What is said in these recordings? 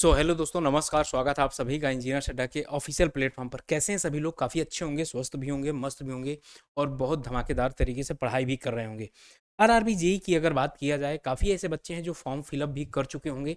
Hello दोस्तों, नमस्कार। स्वागत है आप सभी का इंजीनियर अड्डा के ऑफिशियल प्लेटफॉर्म पर। कैसे हैं सभी लोग? काफ़ी अच्छे होंगे, स्वस्थ भी होंगे, मस्त भी होंगे और बहुत धमाकेदार तरीके से पढ़ाई भी कर रहे होंगे। आरआरबी जेई की अगर बात किया जाए, काफ़ी ऐसे बच्चे हैं जो फॉर्म फिलअप भी कर चुके होंगे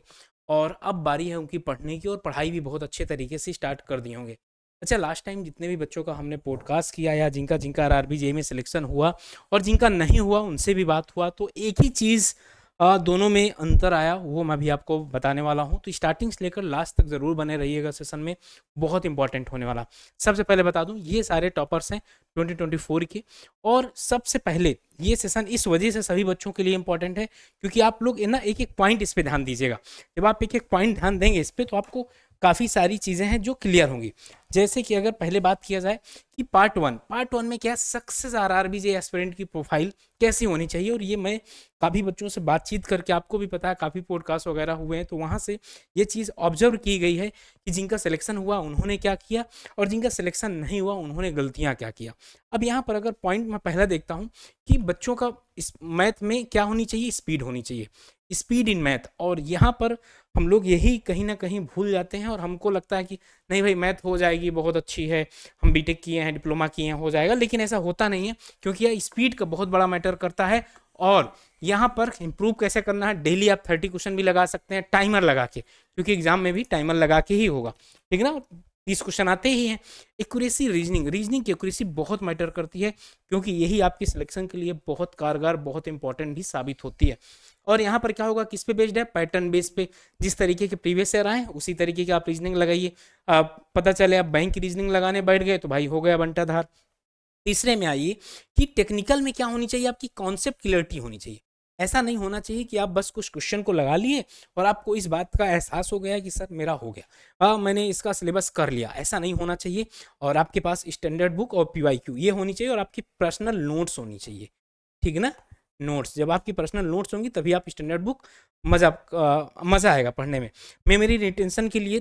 और अब बारी है उनकी पढ़ने की और पढ़ाई भी बहुत अच्छे तरीके से स्टार्ट कर दिए होंगे। अच्छा, लास्ट टाइम जितने भी बच्चों का हमने पॉडकास्ट किया या जिनका जिनका आरआरबी जेई में सिलेक्शन हुआ और जिनका नहीं हुआ उनसे भी बात हुआ, तो एक ही चीज़ दोनों में अंतर आया, वो मैं भी आपको बताने वाला हूँ। तो स्टार्टिंग से लेकर लास्ट तक ज़रूर बने रहिएगा सेशन में, बहुत इंपॉर्टेंट होने वाला। सबसे पहले बता दूँ, ये सारे टॉपर्स हैं 2024 के। और सबसे पहले ये सेशन इस वजह से सभी बच्चों के लिए इंपॉर्टेंट है क्योंकि आप लोग ना एक एक पॉइंट इस पे ध्यान दीजिएगा। जब आप एक एक पॉइंट ध्यान देंगे इस पे, तो आपको काफ़ी सारी चीज़ें हैं जो क्लियर होंगी। जैसे कि अगर पहले बात किया जाए कि पार्ट वन में क्या सक्सेस आरआरबी जे एस्पिरेंट की प्रोफाइल कैसी होनी चाहिए, और ये मैं काफ़ी बच्चों से बातचीत करके, आपको भी पता है काफ़ी पॉडकास्ट वगैरह हुए हैं, तो वहाँ से ये चीज़ ऑब्जर्व की गई है कि जिनका सिलेक्शन हुआ उन्होंने क्या किया और जिनका सिलेक्शन नहीं हुआ उन्होंने गलतियाँ क्या किया। अब यहाँ पर अगर पॉइंट मैं पहला देखता हूँ कि बच्चों का इस मैथ में क्या होनी चाहिए, स्पीड होनी चाहिए, स्पीड इन मैथ। और यहाँ पर हम लोग यही कहीं ना कहीं भूल जाते हैं और हमको लगता है कि नहीं भाई, मैथ हो जाएगी, बहुत अच्छी है, हम बीटेक किए हैं, डिप्लोमा किए हैं, हो जाएगा। लेकिन ऐसा होता नहीं है क्योंकि यह स्पीड का बहुत बड़ा मैटर करता है। और यहाँ पर इम्प्रूव कैसे करना है, डेली आप 30 क्वेश्चन भी लगा सकते हैं टाइमर लगा के, क्योंकि एग्जाम में भी टाइमर लगा के ही होगा, ठीक है ना। 30 क्वेश्चन आते ही हैं। एक्यूरेसी, रीजनिंग की एक्यूरेसी बहुत मैटर करती है क्योंकि यही आपकी सिलेक्शन के लिए बहुत कारगर, बहुत इंपॉर्टेंट भी साबित होती है। और यहाँ पर क्या होगा, किस पे बेस्ड है, पैटर्न बेस पे। जिस तरीके के प्रीवियस ईयर आए उसी तरीके की आप रीजनिंग लगाइए। पता चले आप बैंक की रीजनिंग लगाने बैठ गए तो भाई हो गया बंटाधार। तीसरे में आइए कि टेक्निकल में क्या होनी चाहिए, आपकी कॉन्सेप्ट क्लियरिटी होनी चाहिए। ऐसा नहीं होना चाहिए कि आप बस कुछ क्वेश्चन को लगा लिए और आपको इस बात का एहसास हो गया कि सर मेरा हो गया, मैंने इसका सिलेबस कर लिया। ऐसा नहीं होना चाहिए। और आपके पास स्टैंडर्ड बुक और पीवाईक्यू ये होनी चाहिए और आपकी पर्सनल नोट्स होनी चाहिए, ठीक है ना। नोट्स, जब आपकी पर्सनल नोट्स होंगी तभी आप स्टैंडर्ड बुक मज़ा आएगा पढ़ने में। मेमोरी रिटेंशन के लिए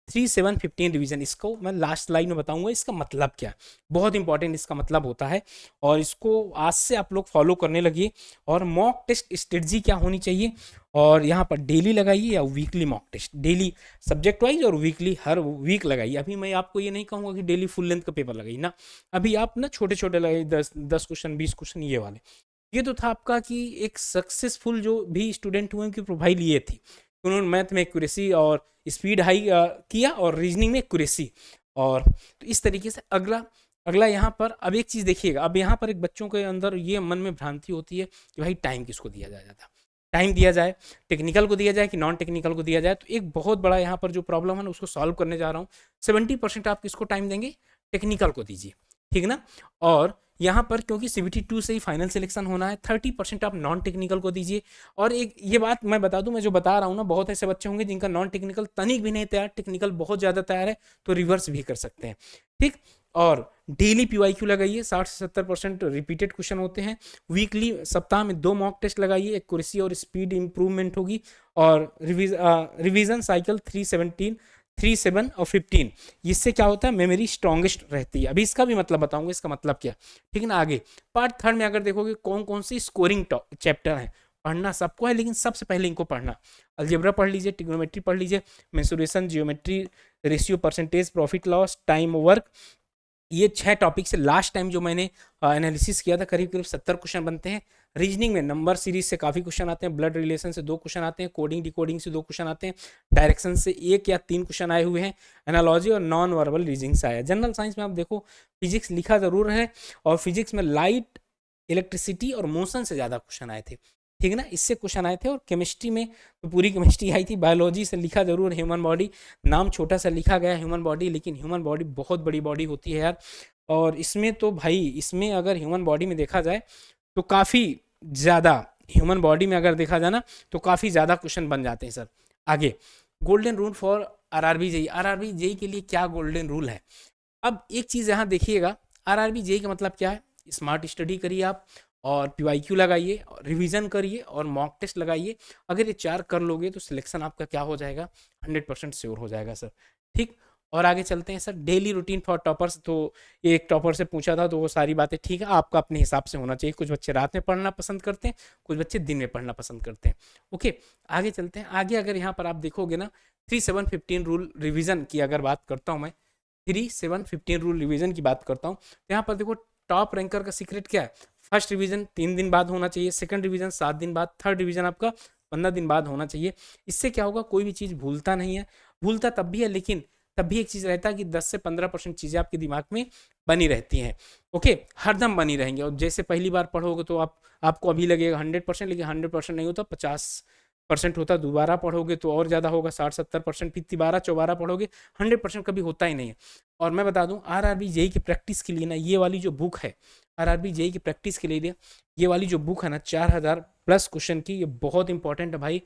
3-7-15 रिवीजन, इसको मैं लास्ट स्लाइड में बताऊंगा इसका मतलब क्या है। बहुत इंपॉर्टेंट इसका मतलब होता है और इसको आज से आप लोग फॉलो करने लगिए। और मॉक टेस्ट स्ट्रेटजी क्या होनी चाहिए, और यहाँ पर डेली लगाइए या weekly mock test, daily subject wise और वीकली हर वीक लगाइए। अभी मैं आपको ये नहीं कहूँगा कि डेली फुल लेंथ का पेपर लगाइए ना, अभी आप ना छोटे छोटे लगाइए, 10 क्वेश्चन 20 क्वेश्चन ये वाले। ये तो था आपका कि एक सक्सेसफुल जो भी स्टूडेंट हुए उनकी प्रोफाइल ये थी, उन्होंने मैथ में एक्यूरेसी और स्पीड हाई किया और रीजनिंग में एक्यूरेसी। और तो इस तरीके से अगला अगला यहाँ पर अब एक चीज़ देखिएगा। अब यहाँ पर एक बच्चों के अंदर ये मन में भ्रांति होती है कि भाई टाइम किसको दिया जाता, टाइम दिया जाए, टेक्निकल को दिया जाए कि नॉन टेक्निकल को दिया जाए। तो एक बहुत बड़ा यहाँ पर जो प्रॉब्लम है ना उसको सॉल्व करने जा रहा हूँ। 70% आप किसको टाइम देंगे, टेक्निकल को दीजिए, ठीक ना। और यहाँ पर क्योंकि सीबीटी 2 से ही फाइनल सिलेक्शन होना है, 30% आप नॉन टेक्निकल को दीजिए। और एक ये बात मैं बता दूं, मैं जो बता रहा हूँ ना, बहुत ऐसे बच्चे होंगे जिनका नॉन टेक्निकल तनिक भी नहीं तैयार, टेक्निकल बहुत ज़्यादा तैयार है, तो रिवर्स भी कर सकते हैं, ठीक। और डेली पीवाईक्यू लगाइए, 60 से 70% रिपीटेड क्वेश्चन होते हैं। वीकली सप्ताह में 2 मॉक टेस्ट लगाइए, एक्यूरेसी और स्पीड इंप्रूवमेंट होगी। और रिवीजन साइकिल 3-7 और 15, इससे क्या होता है, मेमोरी स्ट्रॉन्गेस्ट रहती है। अभी इसका भी मतलब बताऊंगा, इसका मतलब क्या, ठीक है ना। आगे पार्ट थर्ड में अगर देखोगे कौन कौन सी स्कोरिंग चैप्टर है, पढ़ना सबको है लेकिन सबसे पहले इनको पढ़ना। अलजेब्रा पढ़ लीजिए, ट्रिग्नोमेट्री पढ़ लीजिए, mensuration, geometry, ratio, percentage, profit loss, time work, ये 6 टॉपिक से लास्ट टाइम जो मैंने एनालिसिस किया था करीब करीब 70 क्वेश्चन बनते हैं। रीजनिंग में नंबर सीरीज से काफ़ी क्वेश्चन आते हैं, ब्लड रिलेशन से 2 क्वेश्चन आते हैं, कोडिंग डिकोडिंग से 2 क्वेश्चन आते हैं, डायरेक्शन से 1 या 3 क्वेश्चन आए हुए हैं, एनालॉजी और नॉन वर्बल रीजनिंग से आया। जनरल साइंस में आप देखो फिजिक्स लिखा जरूर है और फिजिक्स में लाइट, इलेक्ट्रिसिटी और मोशन से ज़्यादा क्वेश्चन आए थे, ठीक है ना, इससे क्वेश्चन आए थे। और केमिस्ट्री में तो पूरी केमिस्ट्री आई थी। बायोलॉजी से लिखा जरूर ह्यूमन बॉडी, नाम छोटा सा लिखा गया ह्यूमन बॉडी, लेकिन ह्यूमन बॉडी बहुत बड़ी बॉडी होती है यार। और इसमें तो भाई, इसमें अगर ह्यूमन बॉडी में देखा जाए तो काफ़ी ज़्यादा, ह्यूमन बॉडी में अगर देखा जाए ना तो काफ़ी ज़्यादा क्वेश्चन बन जाते हैं सर। आगे golden rule for RRB JE, RRB JE के लिए क्या गोल्डन रूल है। अब एक चीज़ यहाँ देखिएगा, आरआरबी जेई का मतलब क्या है, स्मार्ट स्टडी करिए आप और पीवाईक्यू लगाइए, रिवीजन करिए और मॉक टेस्ट लगाइए। अगर ये 4 कर लोगे तो सिलेक्शन आपका क्या हो जाएगा, 100% श्योर हो जाएगा सर, ठीक। और आगे चलते हैं sir, daily routine for toppers. तो ये एक टॉपर से पूछा था, तो वो सारी बातें ठीक है, आपका अपने हिसाब से होना चाहिए। कुछ बच्चे रात में पढ़ना पसंद करते हैं, कुछ बच्चे दिन में पढ़ना पसंद करते हैं। ओके, आगे चलते हैं। आगे अगर यहाँ पर आप देखोगे ना, 3-7-15 रूल रिवीजन की अगर बात करता हूँ मैं, 3-7-15 रूल रिवीजन की बात करता हूँ, तो यहाँ पर देखो टॉप रैंकर का सीक्रेट क्या है। फर्स्ट रिवीजन 3 दिन बाद होना चाहिए, सेकंड रिवीजन 7 दिन बाद, थर्ड रिवीजन आपका 15 दिन बाद होना चाहिए। इससे क्या होगा, कोई भी चीज़ भूलता नहीं है। भूलता तब भी है, लेकिन तब भी एक चीज़ रहता है कि 10 से 15% चीज़ें आपके दिमाग में बनी रहती हैं। ओके, हरदम बनी रहेंगी। और जैसे पहली बार पढ़ोगे तो आपको अभी लगेगा 100%, लेकिन 100% नहीं होता, 50% होता। दोबारा पढ़ोगे तो और ज़्यादा होगा, 60-70%। फिर तिबारा चौबारा पढ़ोगे, 100% कभी होता ही नहीं है। और मैं बता दूं, आरआरबी जेई की प्रैक्टिस के लिए ना, ये वाली जो बुक है आरआरबी जेई की प्रैक्टिस के लिए, ये वाली जो बुक है ना, 4000+ क्वेश्चन की, ये बहुत इंपॉर्टेंट है भाई।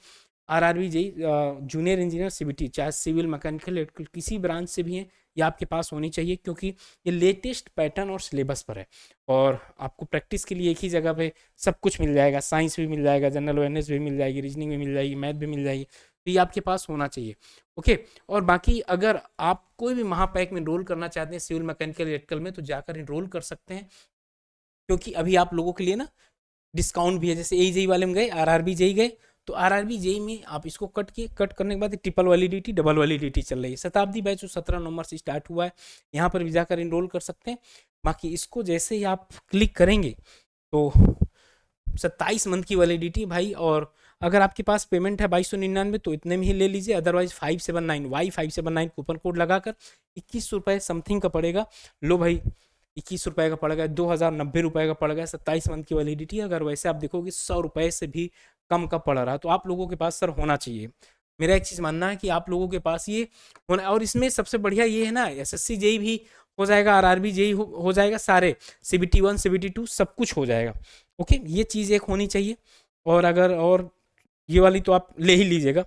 RRB JE junior engineer CBT, चाहे सिविल, मैकेनिकल, इलेक्ट्रिकल, किसी ब्रांच से भी हैं, ये आपके पास होनी चाहिए, क्योंकि ये लेटेस्ट पैटर्न और सिलेबस पर है। और आपको प्रैक्टिस के लिए एक ही जगह पे सब कुछ मिल जाएगा, साइंस भी मिल जाएगा, जनरल अवेयरनेस भी मिल जाएगी, रीजनिंग भी मिल जाएगी, मैथ भी मिल जाएगी। तो ये आपके पास होना चाहिए। ओके, और बाकी अगर आप कोई भी महापैक में इनरोल करना चाहते हैं सिविल, मैकेनिकल, इलेक्ट्रिकल में, तो जाकर इनरोल कर सकते हैं, क्योंकि अभी आप लोगों के लिए ना डिस्काउंट भी है। जैसे ए जेई वाले में गए, आरआरबी जेई गए, तो आरआरबी जेई में आप इसको कट करने के बाद ट्रिपल वैलिडिटी, डबल वैलिडिटी चल रही है। शताब्दी बैच जो 17 नवंबर से स्टार्ट हुआ है, यहाँ पर भी जाकर इनरोल कर सकते हैं। बाकी इसको जैसे ही आप क्लिक करेंगे तो 27 मंथ की वैलिडिटी भाई। और अगर आपके पास पेमेंट है 2299, तो इतने में ही ले लीजिए। अदरवाइज 579 कूपन कोड लगाकर 21 रुपये समथिंग का पड़ेगा। लो भाई, 21 रुपये का पड़ गया, 2090 रुपये का पड़ गया, 27 मंथ की वैलिडिटी। अगर वैसे आप देखोगे 100 रुपये से भी कम का पड़ रहा है, तो आप लोगों के पास सर होना चाहिए। मेरा एक चीज़ मानना है कि आप लोगों के पास ये होना। और इसमें सबसे बढ़िया ये है ना, एसएससी जेई भी हो जाएगा, आरआरबी जेई हो जाएगा, सारे सीबीटी 1 सीबीटी 2 सब कुछ हो जाएगा। ओके, ये चीज़ एक होनी चाहिए। और अगर और ये वाली तो आप ले ही लीजिएगा।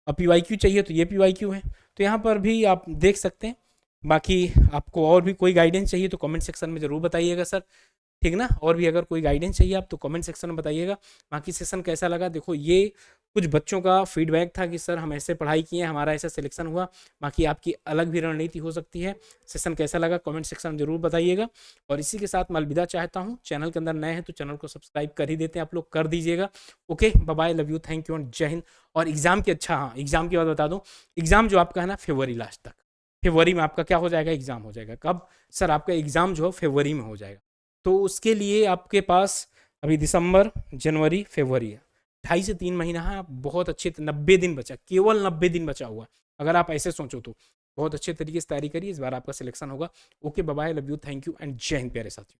अब पीवाईक्यू चाहिए तो ये पीवाईक्यू है, तो यहाँ पर भी आप देख सकते हैं। बाकी आपको और भी कोई गाइडेंस चाहिए तो कमेंट सेक्शन में ज़रूर बताइएगा सर, ठीक ना। और भी अगर कोई गाइडेंस चाहिए आप तो कमेंट सेक्शन में बताइएगा। बाकी सेशन कैसा लगा, देखो ये कुछ बच्चों का फीडबैक था कि सर हम ऐसे पढ़ाई किए, हमारा ऐसा सिलेक्शन हुआ। बाकी आपकी अलग भी रणनीति हो सकती है। सेशन कैसा लगा कमेंट सेक्शन में जरूर बताइएगा। और इसी के साथ मैं अलविदा चाहता हूँ। चैनल के अंदर नए हैं तो चैनल को सब्सक्राइब कर ही देते हैं, आप लोग कर दीजिएगा। Okay, bye bye, love you, thank you and Jai Hind. और एग्जाम की, अच्छा हाँ, एग्जाम की बात बता दूँ, एग्जाम जो आपका है ना फरवरी लास्ट तक, फरवरी में आपका क्या हो जाएगा, एग्जाम हो जाएगा। कब सर, आपका एग्जाम जो है फरवरी में हो जाएगा। तो उसके लिए आपके पास अभी दिसंबर, जनवरी, फरवरी है, 2.5 से 3 महीना है। आप बहुत अच्छे, 90 दिन बचा, केवल 90 दिन बचा हुआ। अगर आप ऐसे सोचो तो बहुत अच्छे तरीके से तैयारी करिए, इस बार आपका सिलेक्शन होगा। Okay, bye bye, love you, thank you and Jai Hind प्यारे साथियों।